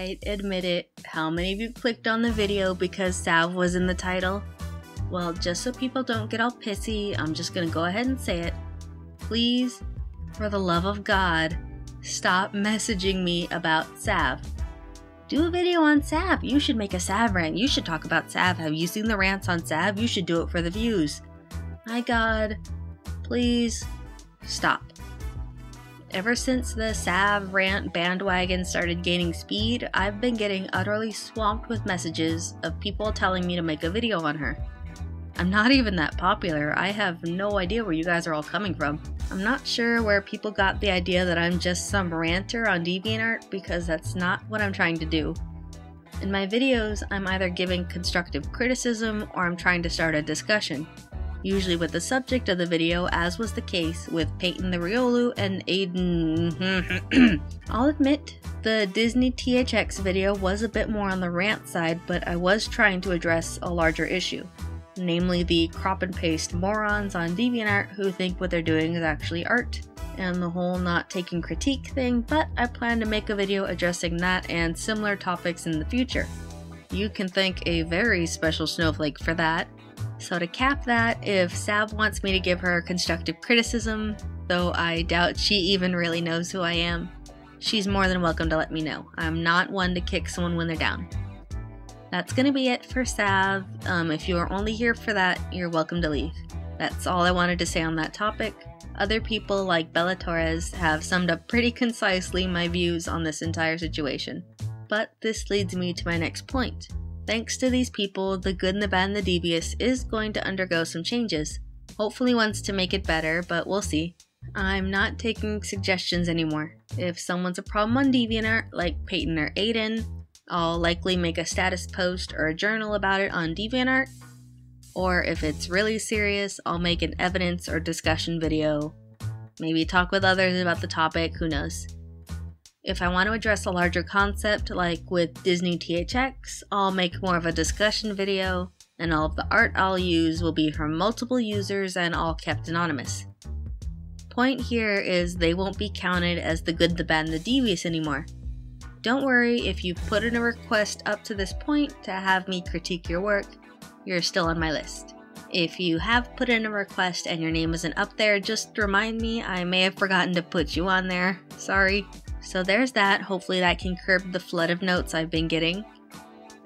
Alright, admit it. How many of you clicked on the video because Sav was in the title? Well, just so people don't get all pissy, I'm just gonna go ahead and say it. Please, for the love of God, stop messaging me about Sav. Do a video on Sav. You should make a Sav rant. You should talk about Sav. Have you seen the rants on Sav? You should do it for the views. My God, please stop. Ever since the Sav rant bandwagon started gaining speed, I've been getting utterly swamped with messages of people telling me to make a video on her. I'm not even that popular. I have no idea where you guys are all coming from. I'm not sure where people got the idea that I'm just some ranter on DeviantArt, because that's not what I'm trying to do. In my videos, I'm either giving constructive criticism or I'm trying to start a discussion, usually with the subject of the video, as was the case with Peyton the Riolu and Aiden. I'll admit, the Disney THX video was a bit more on the rant side, but I was trying to address a larger issue. Namely the crop and paste morons on DeviantArt who think what they're doing is actually art, and the whole not taking critique thing, but I plan to make a video addressing that and similar topics in the future. You can thank a very special snowflake for that. So to cap that, if Sav wants me to give her constructive criticism, though I doubt she even really knows who I am, she's more than welcome to let me know. I'm not one to kick someone when they're down. That's gonna be it for Sav. If you are only here for that, you're welcome to leave. That's all I wanted to say on that topic. Other people like Bella Torres have summed up pretty concisely my views on this entire situation. But this leads me to my next point. Thanks to these people, the good and the bad and the devious is going to undergo some changes. Hopefully ones to make it better, but we'll see. I'm not taking suggestions anymore. If someone's a problem on DeviantArt, like Peyton or Aiden, I'll likely make a status post or a journal about it on DeviantArt, or if it's really serious, I'll make an evidence or discussion video, maybe talk with others about the topic, who knows. If I want to address a larger concept, like with Disney THX, I'll make more of a discussion video, and all of the art I'll use will be from multiple users and all kept anonymous. Point here is they won't be counted as the good, the bad, and the devious anymore. Don't worry if you've put in a request up to this point to have me critique your work, you're still on my list. If you have put in a request and your name isn't up there, just remind me. I may have forgotten to put you on there. Sorry. So there's that. Hopefully that can curb the flood of notes I've been getting.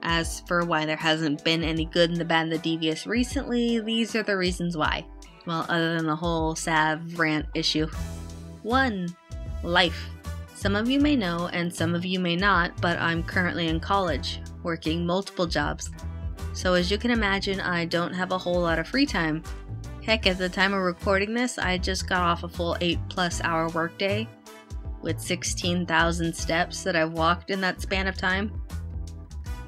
As for why there hasn't been any good, and the bad, and the devious recently, these are the reasons why. Well, other than the whole Sav rant issue. 1. Life. Some of you may know, and some of you may not, but I'm currently in college, working multiple jobs. So as you can imagine, I don't have a whole lot of free time. Heck, at the time of recording this, I just got off a full 8+ hour workday, with 16,000 steps that I've walked in that span of time.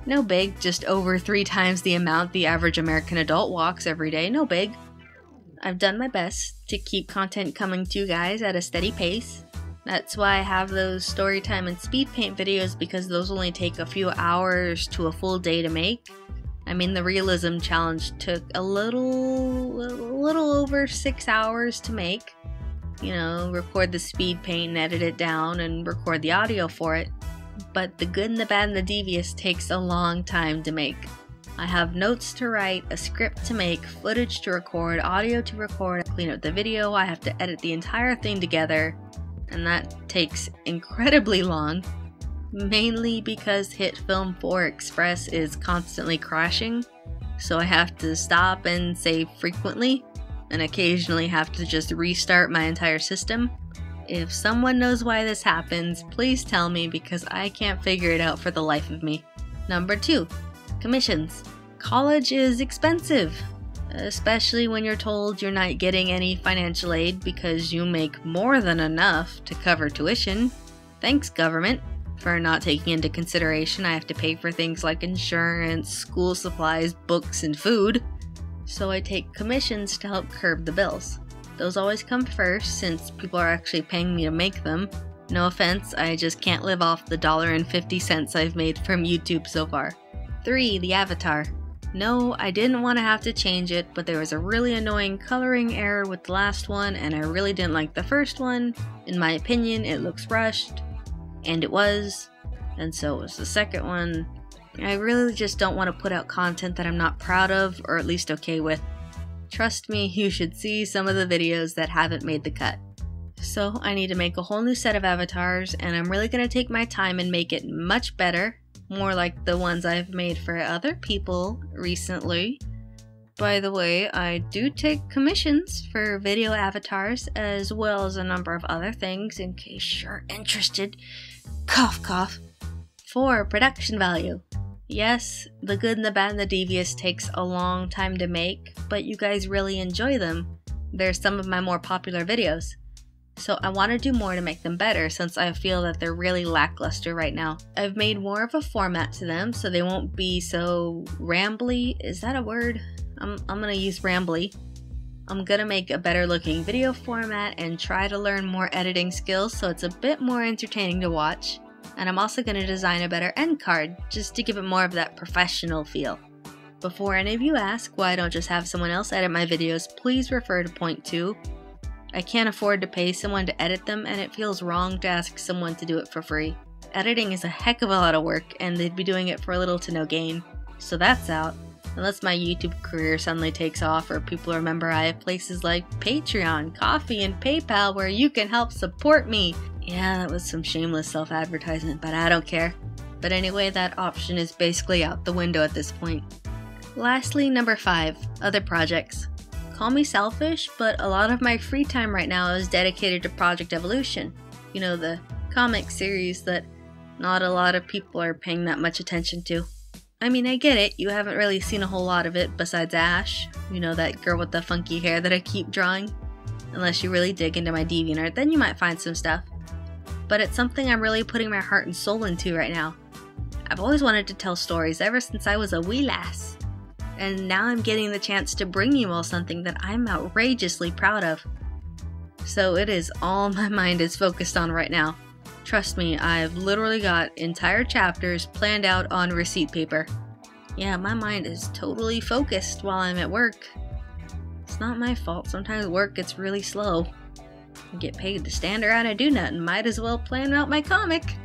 No big, just over 3 times the amount the average American adult walks every day, no big. I've done my best to keep content coming to you guys at a steady pace. That's why I have those storytime and speed paint videos, because those only take a few hours to a full day to make. I mean, the realism challenge took a little over 6 hours to make. You know, record the speed paint and edit it down and record the audio for it. But the good and the bad and the devious takes a long time to make. I have notes to write, a script to make, footage to record, audio to record, clean up the video, I have to edit the entire thing together. And that takes incredibly long, mainly because HitFilm 4 Express is constantly crashing, so I have to stop and save frequently, and occasionally have to just restart my entire system. If someone knows why this happens, please tell me, because I can't figure it out for the life of me. Number 2, commissions. College is expensive. Especially when you're told you're not getting any financial aid because you make more than enough to cover tuition. Thanks, government, for not taking into consideration I have to pay for things like insurance, school supplies, books, and food. So I take commissions to help curb the bills. Those always come first, since people are actually paying me to make them. No offense, I just can't live off the $1.50 I've made from YouTube so far. 3. The avatar. No, I didn't want to have to change it, but there was a really annoying coloring error with the last one, and I really didn't like the first one. In my opinion, it looks rushed, and it was. and so was the second one. I really just don't want to put out content that I'm not proud of, or at least okay with. Trust me, you should see some of the videos that haven't made the cut. So I need to make a whole new set of avatars, and I'm really going to take my time and make it much better, more like the ones I've made for other people recently. By the way, I do take commissions for video avatars as well as a number of other things in case you're interested. Cough cough. For production value. Yes, The Good and the Bad and the Devious takes a long time to make, but you guys really enjoy them. They're some of my more popular videos. So I want to do more to make them better since I feel that they're really lackluster right now. I've made more of a format to them so they won't be so rambly. Is that a word? I'm gonna use rambly. I'm gonna make a better looking video format and try to learn more editing skills so it's a bit more entertaining to watch. And I'm also gonna design a better end card just to give it more of that professional feel. Before any of you ask why I don't just have someone else edit my videos, please refer to point 2. I can't afford to pay someone to edit them, and it feels wrong to ask someone to do it for free. Editing is a heck of a lot of work, and they'd be doing it for little to no gain. So that's out. Unless my YouTube career suddenly takes off or people remember I have places like Patreon, Ko-fi, and PayPal where you can help support me. Yeah, that was some shameless self-advertisement, but I don't care. But anyway, that option is basically out the window at this point. Lastly, number 5, other projects. Call me selfish, but a lot of my free time right now is dedicated to Project Evolution. You know, the comic series that not a lot of people are paying that much attention to. I mean, I get it, you haven't really seen a whole lot of it besides Ash. You know, that girl with the funky hair that I keep drawing. Unless you really dig into my DeviantArt, then you might find some stuff. But it's something I'm really putting my heart and soul into right now. I've always wanted to tell stories ever since I was a wee lass. And now I'm getting the chance to bring you all something that I'm outrageously proud of. So it is all my mind is focused on right now. Trust me, I've literally got entire chapters planned out on receipt paper. Yeah, my mind is totally focused while I'm at work. It's not my fault, sometimes work gets really slow. I get paid to stand around and do nothing, might as well plan out my comic.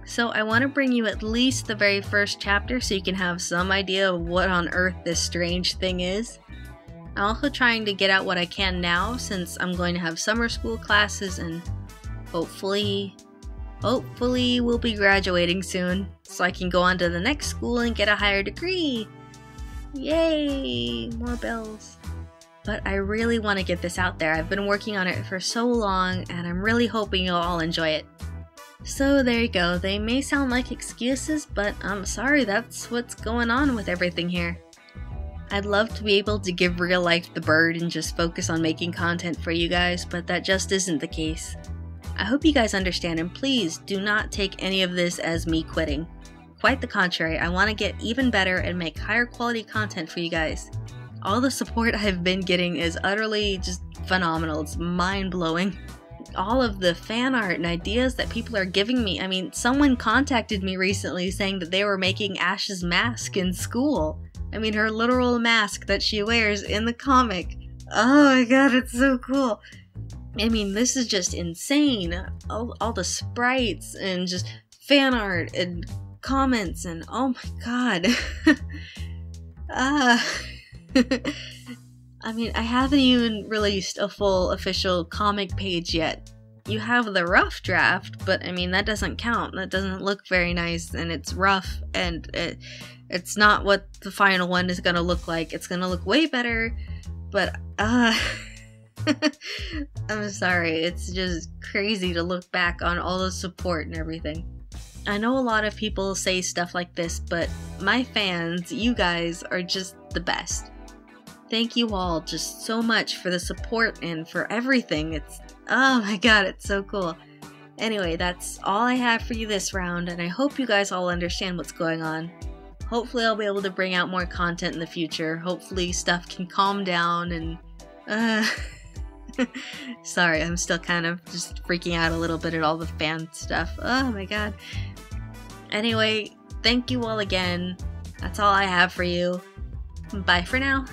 So I want to bring you at least the very first chapter so you can have some idea of what on earth this strange thing is. I'm also trying to get out what I can now since I'm going to have summer school classes and hopefully we'll be graduating soon so I can go on to the next school and get a higher degree. Yay! More bells. But I really want to get this out there. I've been working on it for so long and I'm really hoping you'll all enjoy it. So there you go. They may sound like excuses, but I'm sorry, that's what's going on with everything here. I'd love to be able to give real life the bird and just focus on making content for you guys, but that just isn't the case. I hope you guys understand, and please do not take any of this as me quitting. Quite the contrary, I want to get even better and make higher quality content for you guys. All the support I've been getting is utterly just phenomenal. It's mind-blowing. All of the fan art and ideas that people are giving me. I mean, someone contacted me recently saying that they were making Ash's mask in school. I mean, her literal mask that she wears in the comic. Oh my god, it's so cool. I mean, this is just insane. All the sprites and just fan art and comments and oh my god. I mean, I haven't even released a full official comic page yet. You have the rough draft, but I mean, that doesn't count. That doesn't look very nice, and it's rough, and it's not what the final one is gonna look like. It's gonna look way better, but I'm sorry. It's just crazy to look back on all the support and everything. I know a lot of people say stuff like this, but my fans, you guys, are just the best. Thank you all just so much for the support and for everything. It's, oh my god, it's so cool. Anyway, that's all I have for you this round, and I hope you guys all understand what's going on. Hopefully I'll be able to bring out more content in the future. Hopefully stuff can calm down and, sorry, I'm still kind of just freaking out a little bit at all the fan stuff. Oh my god. Anyway, thank you all again. That's all I have for you. Bye for now.